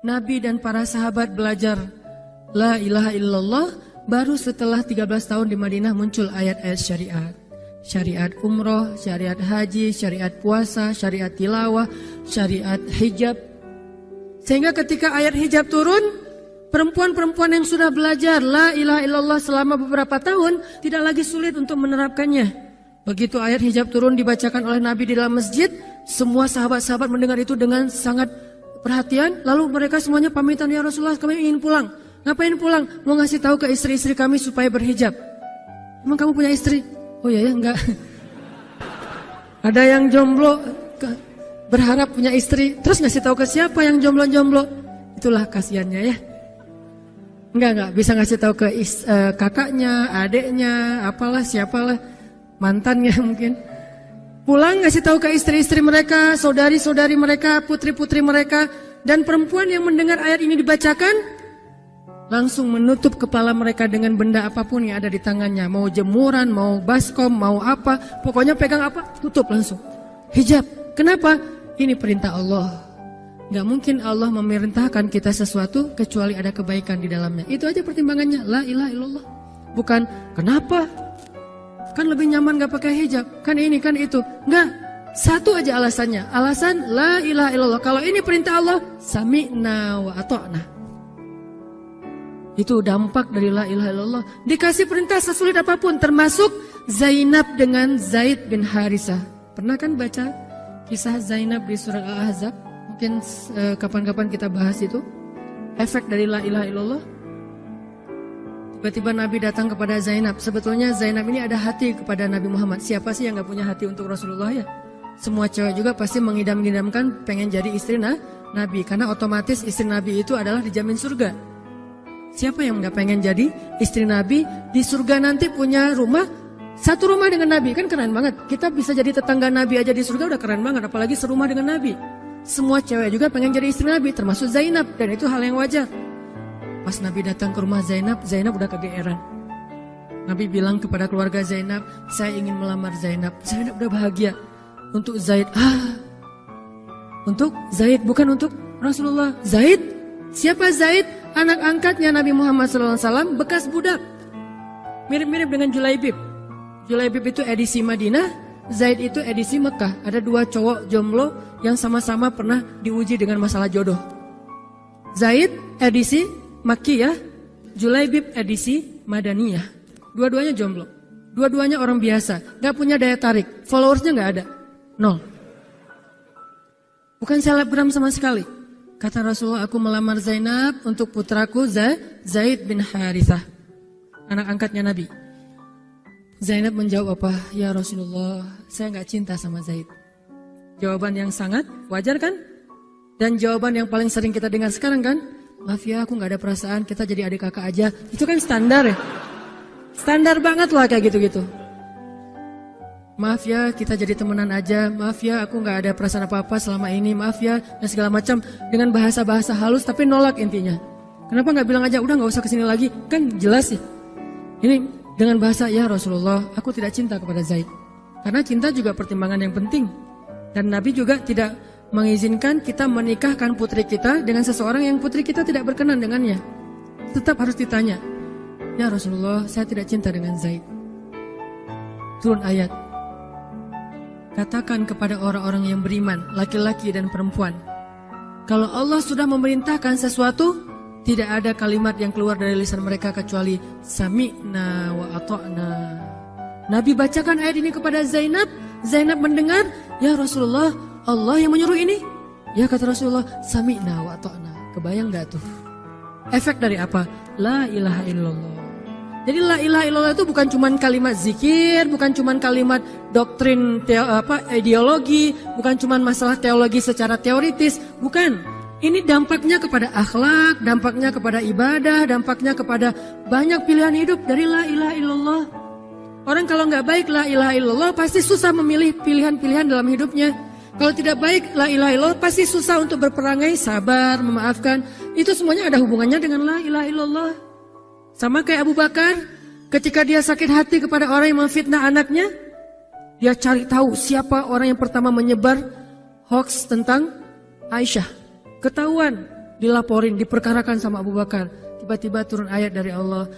Nabi dan para sahabat belajar la ilaha illallah, baru setelah 13 tahun di Madinah muncul ayat-ayat syariat. Syariat umroh, syariat haji, syariat puasa, syariat tilawah, syariat hijab. Sehingga ketika ayat hijab turun, perempuan-perempuan yang sudah belajar la ilaha illallah selama beberapa tahun tidak lagi sulit untuk menerapkannya. Begitu ayat hijab turun dibacakan oleh Nabi di dalam masjid, semua sahabat-sahabat mendengar itu dengan sangat perhatian. Lalu mereka semuanya pamitan, ya Rasulullah kami ingin pulang. Ngapain pulang? Mau ngasih tahu ke istri-istri kami supaya berhijab. Emang kamu punya istri? Oh ya enggak. Ada yang jomblo berharap punya istri, terus ngasih tahu ke siapa yang jomblo-jomblo? Itulah kasihannya ya. Enggak bisa ngasih tahu ke kakaknya, adeknya, apalah siapalah, mantannya mungkin. Pulang ngasih tahu ke istri-istri mereka, saudari-saudari mereka, putri-putri mereka, dan perempuan yang mendengar ayat ini dibacakan langsung menutup kepala mereka dengan benda apapun yang ada di tangannya. Mau jemuran, mau baskom, mau apa. Pokoknya pegang apa, tutup langsung. Hijab. Kenapa? Ini perintah Allah. Gak mungkin Allah memerintahkan kita sesuatu kecuali ada kebaikan di dalamnya. Itu aja pertimbangannya. La ilaha illallah. Bukan, kenapa? Kan lebih nyaman gak pakai hijab. Kan ini, kan itu. Enggak. Satu aja alasannya. Alasan la ilaha illallah. Kalau ini perintah Allah, sami'na wa ata'na. Itu dampak dari la ilaha illallah. Dikasih perintah sesulit apapun, termasuk Zainab dengan Zaid bin Harisah. Pernah kan baca kisah Zainab di surat Al-Ahzab? Mungkin kapan-kapan kita bahas itu. Efek dari la ilaha illallah. Tiba-tiba Nabi datang kepada Zainab. Sebetulnya Zainab ini ada hati kepada Nabi Muhammad. Siapa sih yang gak punya hati untuk Rasulullah ya? Semua cewek juga pasti mengidam-idamkan pengen jadi istri Nabi. Karena otomatis istri Nabi itu adalah dijamin surga. Siapa yang gak pengen jadi istri Nabi? Di surga nanti punya rumah, satu rumah dengan Nabi. Kan keren banget. Kita bisa jadi tetangga Nabi aja di surga udah keren banget. Apalagi serumah dengan Nabi. Semua cewek juga pengen jadi istri Nabi, termasuk Zainab. Dan itu hal yang wajar. Pas Nabi datang ke rumah Zainab, Zainab udah kegeeran. Nabi bilang kepada keluarga Zainab, saya ingin melamar Zainab. Zainab udah bahagia. Untuk Zaid, untuk Zaid, bukan untuk Rasulullah. Zaid? Siapa Zaid? Anak angkatnya Nabi Muhammad SAW, bekas budak. Mirip-mirip dengan Julaibib. Julaibib itu edisi Madinah, Zaid itu edisi Mekah. Ada dua cowok jomblo yang sama-sama pernah diuji dengan masalah jodoh. Zaid edisi Makkiyah, Julaibib edisi Madaniyah. Dua-duanya jomblo. Dua-duanya orang biasa, gak punya daya tarik. Followersnya gak ada, 0. Bukan selebgram sama sekali. Kata Rasulullah, aku melamar Zainab untuk putraku Zaid bin Harithah, anak angkatnya Nabi. Zainab menjawab apa? Ya Rasulullah, saya gak cinta sama Zaid. Jawaban yang sangat wajar kan? Dan jawaban yang paling sering kita dengar sekarang kan? Maaf ya, aku gak ada perasaan, kita jadi adik kakak aja. Itu kan standar ya? Standar banget lah kayak gitu-gitu. Maaf ya, kita jadi temenan aja. Maaf ya, aku gak ada perasaan apa-apa selama ini. Maaf ya, dan segala macam. Dengan bahasa-bahasa halus tapi nolak intinya. Kenapa gak bilang aja, udah gak usah kesini lagi. Kan jelas sih. Ini dengan bahasa, ya Rasulullah, aku tidak cinta kepada Zaid. Karena cinta juga pertimbangan yang penting. Dan Nabi juga tidak mengizinkan kita menikahkan putri kita dengan seseorang yang putri kita tidak berkenan dengannya. Tetap harus ditanya, ya Rasulullah, saya tidak cinta dengan Zaid. Turun ayat. Katakan kepada orang-orang yang beriman, laki-laki dan perempuan, kalau Allah sudah memerintahkan sesuatu, tidak ada kalimat yang keluar dari lisan mereka kecuali sami'na wa ata'na. Nabi bacakan ayat ini kepada Zainab. Zainab mendengar, ya Rasulullah, Allah yang menyuruh ini. Ya kata Rasulullah, sami'na wa ata'na. Kebayang gak tuh? Efek dari apa? La ilaha illallah. Jadi la ilaha illallah itu bukan cuma kalimat zikir, bukan cuma kalimat doktrin ideologi, bukan cuma masalah teologi secara teoritis, bukan. Ini dampaknya kepada akhlak, dampaknya kepada ibadah, dampaknya kepada banyak pilihan hidup dari la ilaha illallah. Orang kalau nggak baik la ilaha illallah pasti susah memilih pilihan-pilihan dalam hidupnya. Kalau tidak baik la ilaha illallah pasti susah untuk berperangai, sabar, memaafkan. Itu semuanya ada hubungannya dengan la ilaha illallah. Sama kayak Abu Bakar, ketika dia sakit hati kepada orang yang memfitnah anaknya, dia cari tahu siapa orang yang pertama menyebar hoax tentang Aisyah. Ketahuan, dilaporin, diperkarakan sama Abu Bakar. Tiba-tiba turun ayat dari Allah.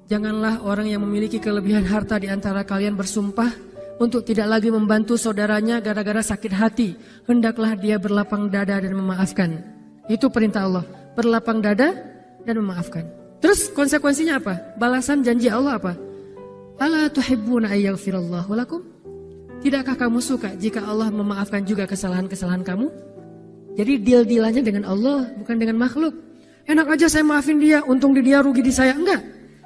Janganlah orang yang memiliki kelebihan harta di antara kalian bersumpah untuk tidak lagi membantu saudaranya gara-gara sakit hati. Hendaklah dia berlapang dada dan memaafkan. Itu perintah Allah. Berlapang dada dan memaafkan. Terus konsekuensinya apa? Balasan janji Allah apa? Ala tuhibbuna ayyaghfirallahu lakum? Tidakkah kamu suka jika Allah memaafkan juga kesalahan-kesalahan kamu? Jadi deal-dealannya dengan Allah, bukan dengan makhluk. Enak aja saya maafin dia, untung di dia, rugi di saya. Enggak.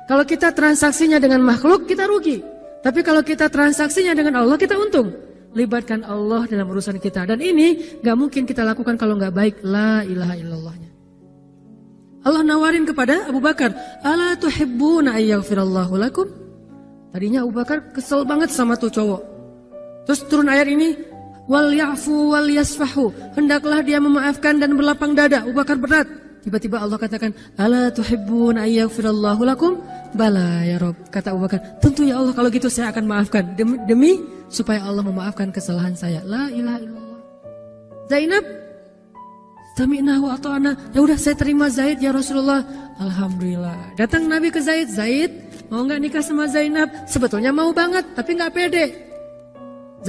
Kalau kita transaksinya dengan makhluk, kita rugi. Tapi kalau kita transaksinya dengan Allah, kita untung. Libatkan Allah dalam urusan kita. Dan ini gak mungkin kita lakukan kalau gak baik. La ilaha illallahnya. Allah nawarin kepada Abu Bakar. Ala tuhibbuna ayyaghfirallahu lakum? Tadinya Abu Bakar kesel banget sama tuh cowok. Terus turun ayat ini. Wal ya'fu wal yasfahu. Hendaklah dia memaafkan dan berlapang dada. Abu Bakar berat. Tiba-tiba Allah katakan. Ala tuhibbuna ayyaghfirallahu lakum? Bala ya Rob, kata Abu Bakar, tentu ya Allah kalau gitu saya akan maafkan demi supaya Allah memaafkan kesalahan saya. La ilaha illallah. Zainab, sami'na wa ata'na. Ya udah saya terima Zaid ya Rasulullah. Alhamdulillah. Datang Nabi ke Zaid, Zaid mau nggak nikah sama Zainab? Sebetulnya mau banget, tapi nggak pede.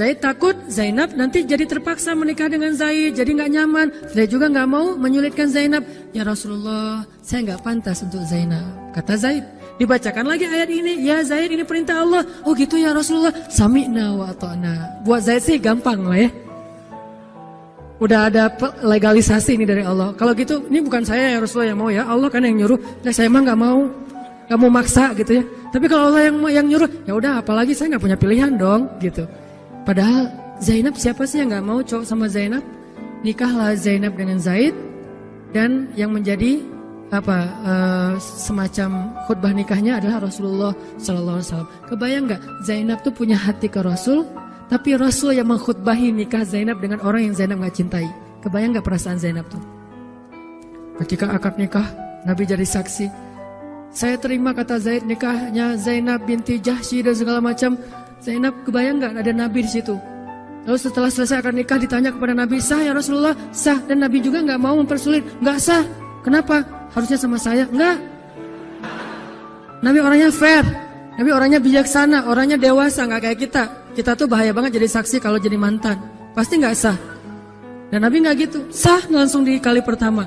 Zaid takut Zainab nanti jadi terpaksa menikah dengan Zaid, jadi nggak nyaman. Zaid juga nggak mau menyulitkan Zainab. Ya Rasulullah, saya nggak pantas untuk Zainab. Kata Zaid. Dibacakan lagi ayat ini, ya Zaid ini perintah Allah. Oh gitu ya Rasulullah, sami'na wa ata'na. Buat Zaid sih gampang lah ya. Udah ada legalisasi ini dari Allah. Kalau gitu, ini bukan saya ya Rasulullah yang mau ya, Allah kan yang nyuruh. Ya saya mah nggak mau maksa gitu ya. Tapi kalau Allah yang nyuruh, ya udah apalagi saya nggak punya pilihan dong gitu. Padahal Zainab siapa sih yang nggak mau cowok sama Zainab? Nikahlah Zainab dengan Zaid dan yang menjadi semacam khutbah nikahnya adalah Rasulullah Sallallahu Alaihi Wasallam. Kebayang nggak Zainab tuh punya hati ke Rasul, tapi Rasul yang mengkhutbahi nikah Zainab dengan orang yang Zainab nggak cintai. Kebayang nggak perasaan Zainab tuh? Ketika akad nikah, Nabi jadi saksi. Saya terima kata Zaid nikahnya Zainab binti Jahsy dan segala macam. Zainab kebayang nggak ada Nabi di situ? Lalu setelah selesai akad nikah ditanya kepada Nabi, sah ya Rasulullah? Sah. Dan Nabi juga nggak mau mempersulit, nggak sah. Kenapa? Harusnya sama saya. Enggak. Nabi orangnya fair. Nabi orangnya bijaksana. Orangnya dewasa. Enggak kayak kita. Kita tuh bahaya banget jadi saksi kalau jadi mantan. Pasti enggak sah. Dan Nabi enggak gitu. Sah langsung di kali pertama.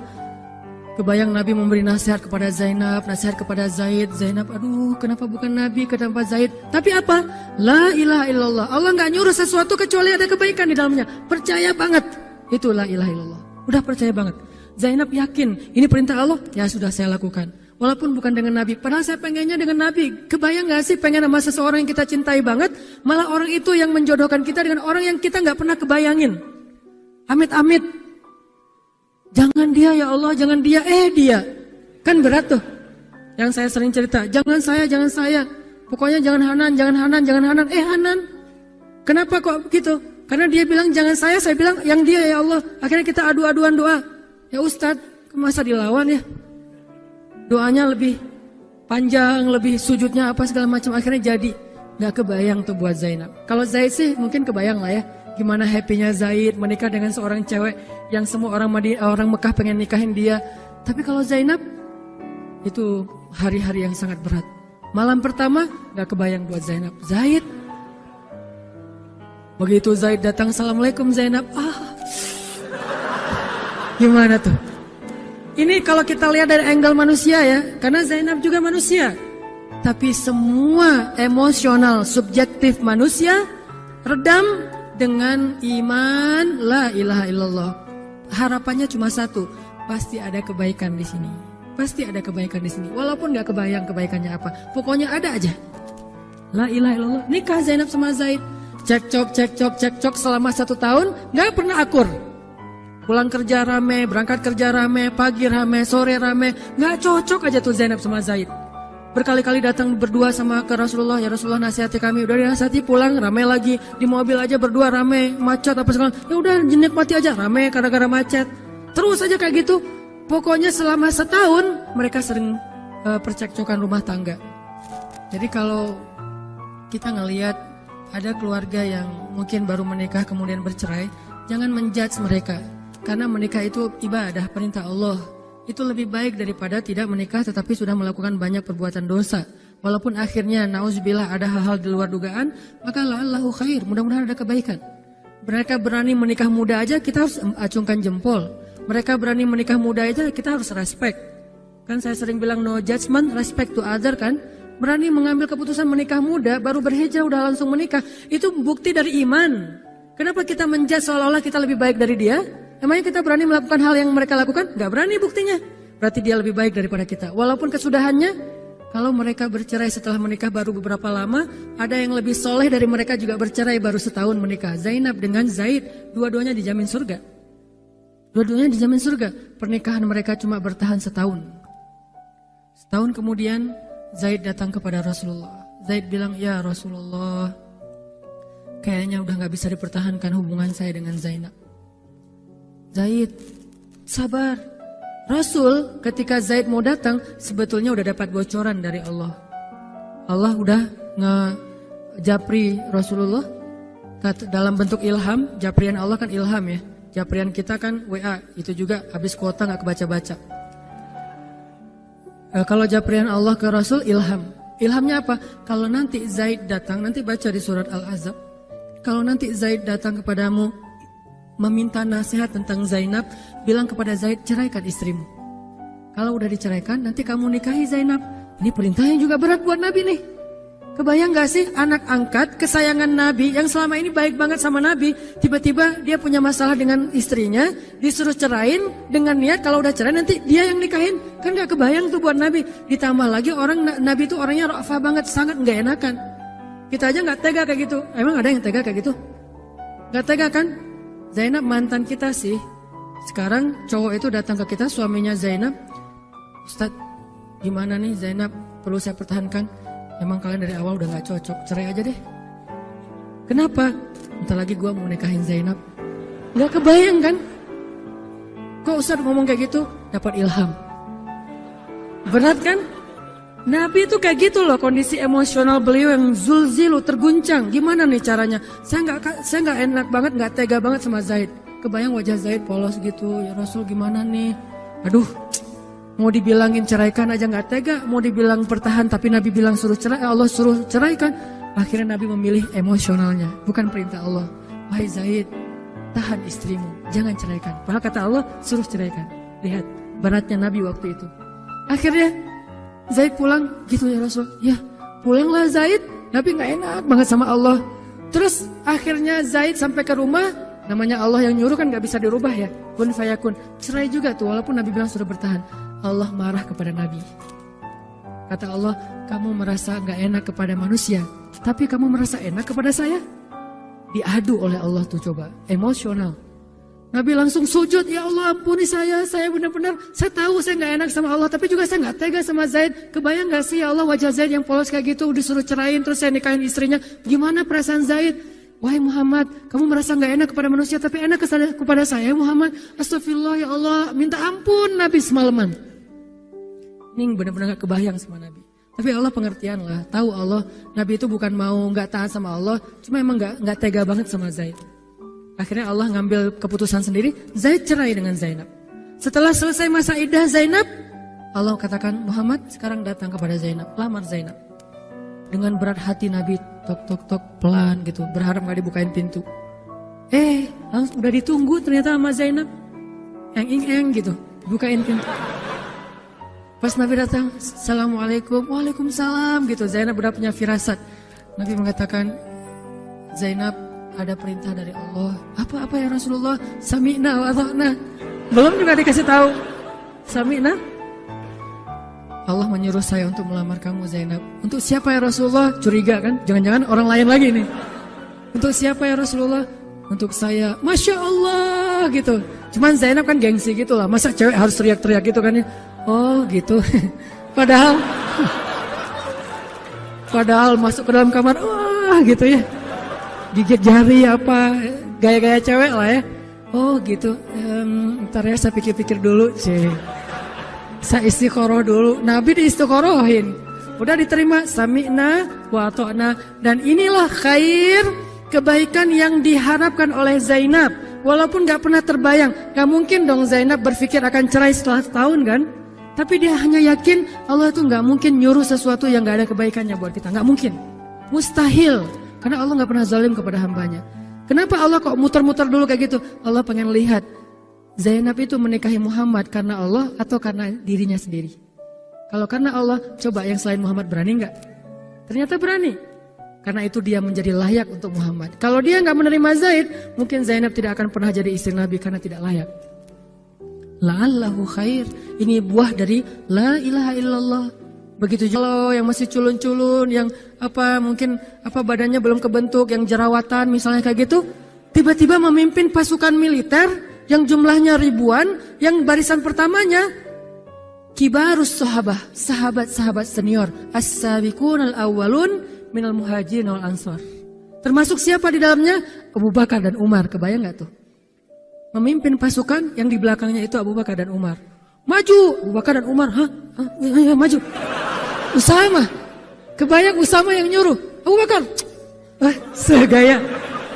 Kebayang Nabi memberi nasihat kepada Zainab. Nasihat kepada Zaid. Zainab, aduh kenapa bukan Nabi, kenapa Zaid. Tapi apa? La ilaha illallah. Allah enggak nyuruh sesuatu kecuali ada kebaikan di dalamnya. Percaya banget. Itu la ilaha illallah. Udah percaya banget. Zainab yakin, ini perintah Allah, ya sudah saya lakukan. Walaupun bukan dengan Nabi, padahal saya pengennya dengan Nabi. Kebayang gak sih pengen sama seseorang yang kita cintai banget, malah orang itu yang menjodohkan kita dengan orang yang kita gak pernah kebayangin. Amit-amit. Jangan dia ya Allah, jangan dia, dia. Kan berat tuh. Yang saya sering cerita, jangan saya. Pokoknya jangan Hanan. Hanan. Kenapa kok begitu? Karena dia bilang jangan saya bilang yang dia ya Allah. Akhirnya kita adu-aduan doa. Ya Ustadz, masa dilawan ya? Doanya lebih panjang, lebih sujudnya apa segala macam. Akhirnya jadi. Gak kebayang tuh buat Zainab. Kalau Zaid sih mungkin kebayang lah ya. Gimana happy-nya Zaid menikah dengan seorang cewek yang semua orang Mekah pengen nikahin dia. Tapi kalau Zainab, itu hari-hari yang sangat berat. Malam pertama gak kebayang buat Zainab. Zaid. Begitu Zaid datang, Assalamualaikum Zainab. Gimana tuh? Ini kalau kita lihat dari angle manusia ya, karena Zainab juga manusia. Tapi semua emosional subjektif manusia redam dengan iman la ilaha illallah. Harapannya cuma satu, pasti ada kebaikan di sini. Pasti ada kebaikan di sini. Walaupun nggak kebayang kebaikannya apa, pokoknya ada aja. La ilaha illallah. Nikah Zainab sama Zaid. Cekcok selama 1 tahun, nggak pernah akur. Pulang kerja rame, berangkat kerja rame, pagi rame, sore rame. Gak cocok aja tuh Zainab sama Zaid. Berkali-kali datang berdua sama ke Rasulullah. Ya Rasulullah nasihati kami. Udah dinasihati pulang rame lagi. Di mobil aja berdua rame, macet apa segala. Ya udah nikmati aja rame gara-gara macet. Terus aja kayak gitu. Pokoknya selama 1 tahun mereka sering percekcokan rumah tangga. Jadi kalau kita ngelihat ada keluarga yang mungkin baru menikah kemudian bercerai, jangan menjudge mereka. Karena menikah itu ibadah, perintah Allah. Itu lebih baik daripada tidak menikah tetapi sudah melakukan banyak perbuatan dosa. Walaupun akhirnya nauzubillah ada hal-hal di luar dugaan, maka la'allahu khair, mudah-mudahan ada kebaikan. Mereka berani menikah muda aja, kita harus acungkan jempol. Mereka berani menikah muda aja, kita harus respect. Kan saya sering bilang no judgment, respect to other kan. Berani mengambil keputusan menikah muda, baru berhijrah udah langsung menikah. Itu bukti dari iman. Kenapa kita menjudge seolah-olah kita lebih baik dari dia? Emangnya kita berani melakukan hal yang mereka lakukan? Gak berani buktinya. Berarti dia lebih baik daripada kita. Walaupun kesudahannya, kalau mereka bercerai setelah menikah baru beberapa lama, ada yang lebih soleh dari mereka juga bercerai baru setahun menikah. Zainab dengan Zaid, dua-duanya dijamin surga. Dua-duanya dijamin surga. Pernikahan mereka cuma bertahan setahun. Setahun kemudian, Zaid datang kepada Rasulullah. Zaid bilang, ya Rasulullah, kayaknya udah gak bisa dipertahankan hubungan saya dengan Zainab. Zaid, sabar. Rasul ketika Zaid mau datang sebetulnya udah dapat bocoran dari Allah. Allah udah ngejapri Rasulullah dalam bentuk ilham. Japrian Allah kan ilham ya. Japrian kita kan WA, itu juga habis kuota gak kebaca-baca. Kalau japrian Allah ke Rasul ilham. Ilhamnya apa? Kalau nanti Zaid datang, nanti baca di surat Al-Ahzab. Kalau nanti Zaid datang kepadamu meminta nasihat tentang Zainab, bilang kepada Zaid, ceraikan istrimu. Kalau udah diceraikan, nanti kamu nikahi Zainab. Ini perintahnya juga berat buat Nabi nih. Kebayang gak sih anak angkat kesayangan Nabi yang selama ini baik banget sama Nabi, tiba-tiba dia punya masalah dengan istrinya, disuruh cerain dengan niat kalau udah cerai nanti dia yang nikahin. Kan gak kebayang tuh buat Nabi. Ditambah lagi Nabi itu orangnya ra'fah banget, sangat gak enakan. Kita aja gak tega kayak gitu. Emang ada yang tega kayak gitu? Gak tega kan? Zainab mantan kita sih. Sekarang cowok itu datang ke kita, suaminya Zainab. Ustadz, gimana nih Zainab? Perlu saya pertahankan? Emang kalian dari awal udah gak cocok, cerai aja deh. Kenapa? Bentar lagi gue mau nikahin Zainab. Gak kebayang kan? Kok Ustadz ngomong kayak gitu? Dapat ilham. Berat kan? Nabi itu kayak gitu loh, kondisi emosional beliau yang zulzilu, terguncang. Gimana nih caranya? Saya nggak enak banget, nggak tega banget sama Zaid. Kebayang wajah Zaid polos gitu. Ya Rasul gimana nih? Aduh, mau dibilangin ceraikan aja nggak tega. Mau dibilang pertahan tapi Nabi bilang suruh cerai, Allah suruh ceraikan. Akhirnya Nabi memilih emosionalnya, bukan perintah Allah. Wahai Zaid, tahan istrimu, jangan ceraikan. Padahal kata Allah suruh ceraikan. Lihat beratnya Nabi waktu itu. Akhirnya Zaid pulang, gitu ya Rasul. Ya, pulanglah Zaid. Nabi gak enak banget sama Allah. Terus akhirnya Zaid sampai ke rumah. Namanya Allah yang nyuruh kan gak bisa dirubah ya. Kun fayakun. Cerai juga tuh, walaupun Nabi bilang suruh bertahan. Allah marah kepada Nabi. Kata Allah, kamu merasa gak enak kepada manusia, tapi kamu merasa enak kepada saya. Diadu oleh Allah tuh coba, emosional. Nabi langsung sujud, ya Allah ampuni saya benar-benar, saya tahu saya gak enak sama Allah, tapi juga saya gak tega sama Zaid. Kebayang gak sih ya Allah wajah Zaid yang polos kayak gitu, disuruh cerain terus saya nikahin istrinya. Gimana perasaan Zaid? Wahai Muhammad, kamu merasa gak enak kepada manusia, tapi enak kepada saya Muhammad. Astagfirullah ya Allah, minta ampun Nabi semalaman. Ini benar-benar gak kebayang sama Nabi. Tapi Allah pengertian lah, tahu Allah, Nabi itu bukan mau gak taat sama Allah, cuma emang gak tega banget sama Zaid. Akhirnya Allah ngambil keputusan sendiri, Zaid cerai dengan Zainab. Setelah selesai masa iddah Zainab, Allah katakan, Muhammad sekarang datang kepada Zainab, lamar Zainab. Dengan berat hati Nabi, tok pelan gitu, berharap gak dibukain pintu. Langsung udah ditunggu ternyata sama Zainab. Eng gitu, bukain pintu. Pas Nabi datang, Assalamualaikum, Waalaikumsalam gitu. Zainab udah punya firasat. Nabi mengatakan, Zainab, ada perintah dari Allah. Apa ya Rasulullah? Sami'na wa ata'na. Belum juga dikasih tahu. Sami'na. Allah menyuruh saya untuk melamar kamu Zainab. Untuk siapa ya Rasulullah? Curiga kan? Jangan-jangan orang lain lagi nih. Untuk siapa ya Rasulullah? Untuk saya. Masya Allah gitu. Cuman Zainab kan gengsi gitu lah. Masa cewek harus teriak-teriak gitu kan ya? Oh gitu. Padahal masuk ke dalam kamar. Wah gitu ya. Gigit jari apa, gaya-gaya cewek lah ya. Oh gitu, ntar ya saya pikir-pikir dulu. Saya istiqoroh dulu, Nabi diistiqorohin. Udah diterima, sami'na wa ata'na. Dan inilah khair, kebaikan yang diharapkan oleh Zainab. walaupun gak pernah terbayang, gak mungkin dong Zainab berpikir akan cerai setelah setahun kan? Tapi dia hanya yakin Allah itu gak mungkin nyuruh sesuatu yang gak ada kebaikannya buat kita, gak mungkin, mustahil, karena Allah gak pernah zalim kepada hambanya. Kenapa Allah kok muter-muter dulu kayak gitu? Allah pengen lihat Zainab itu menikahi Muhammad karena Allah atau karena dirinya sendiri. Kalau karena Allah, coba yang selain Muhammad berani nggak? Ternyata berani. Karena itu dia menjadi layak untuk Muhammad. Kalau dia nggak menerima Zaid, mungkin Zainab tidak akan pernah jadi istri Nabi karena tidak layak. La'allahu khair. Ini buah dari la ilaha illallah. Begitu juga kalau yang masih culun-culun, yang mungkin badannya belum kebentuk, yang jerawatan misalnya kayak gitu, tiba-tiba memimpin pasukan militer yang jumlahnya ribuan, yang barisan pertamanya kibarus sahabah, sahabat-sahabat senior, as-sabiqun al-awwalun minal muhajirin wal ansor. Termasuk siapa di dalamnya? Abu Bakar dan Umar. Kebayang nggak tuh? Memimpin pasukan yang di belakangnya itu Abu Bakar dan Umar. Maju, Abu Bakar dan Umar. Ya, maju. Usama. Kebayang Usama yang nyuruh. Abu Bakar. Segaya.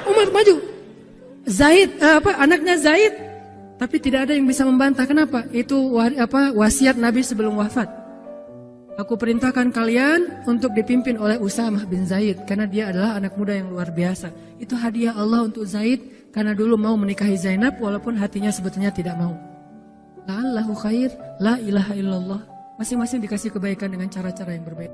Umar maju. Zaid, anaknya Zaid. Tapi tidak ada yang bisa membantah. Kenapa? Itu wasiat Nabi sebelum wafat. Aku perintahkan kalian untuk dipimpin oleh Usamah bin Zaid. Karena dia adalah anak muda yang luar biasa. Itu hadiah Allah untuk Zaid. Karena dulu mau menikahi Zainab walaupun hatinya sebetulnya tidak mau. La'allahu khair, la ilaha illallah. Masing-masing dikasih kebaikan dengan cara-cara yang berbeda.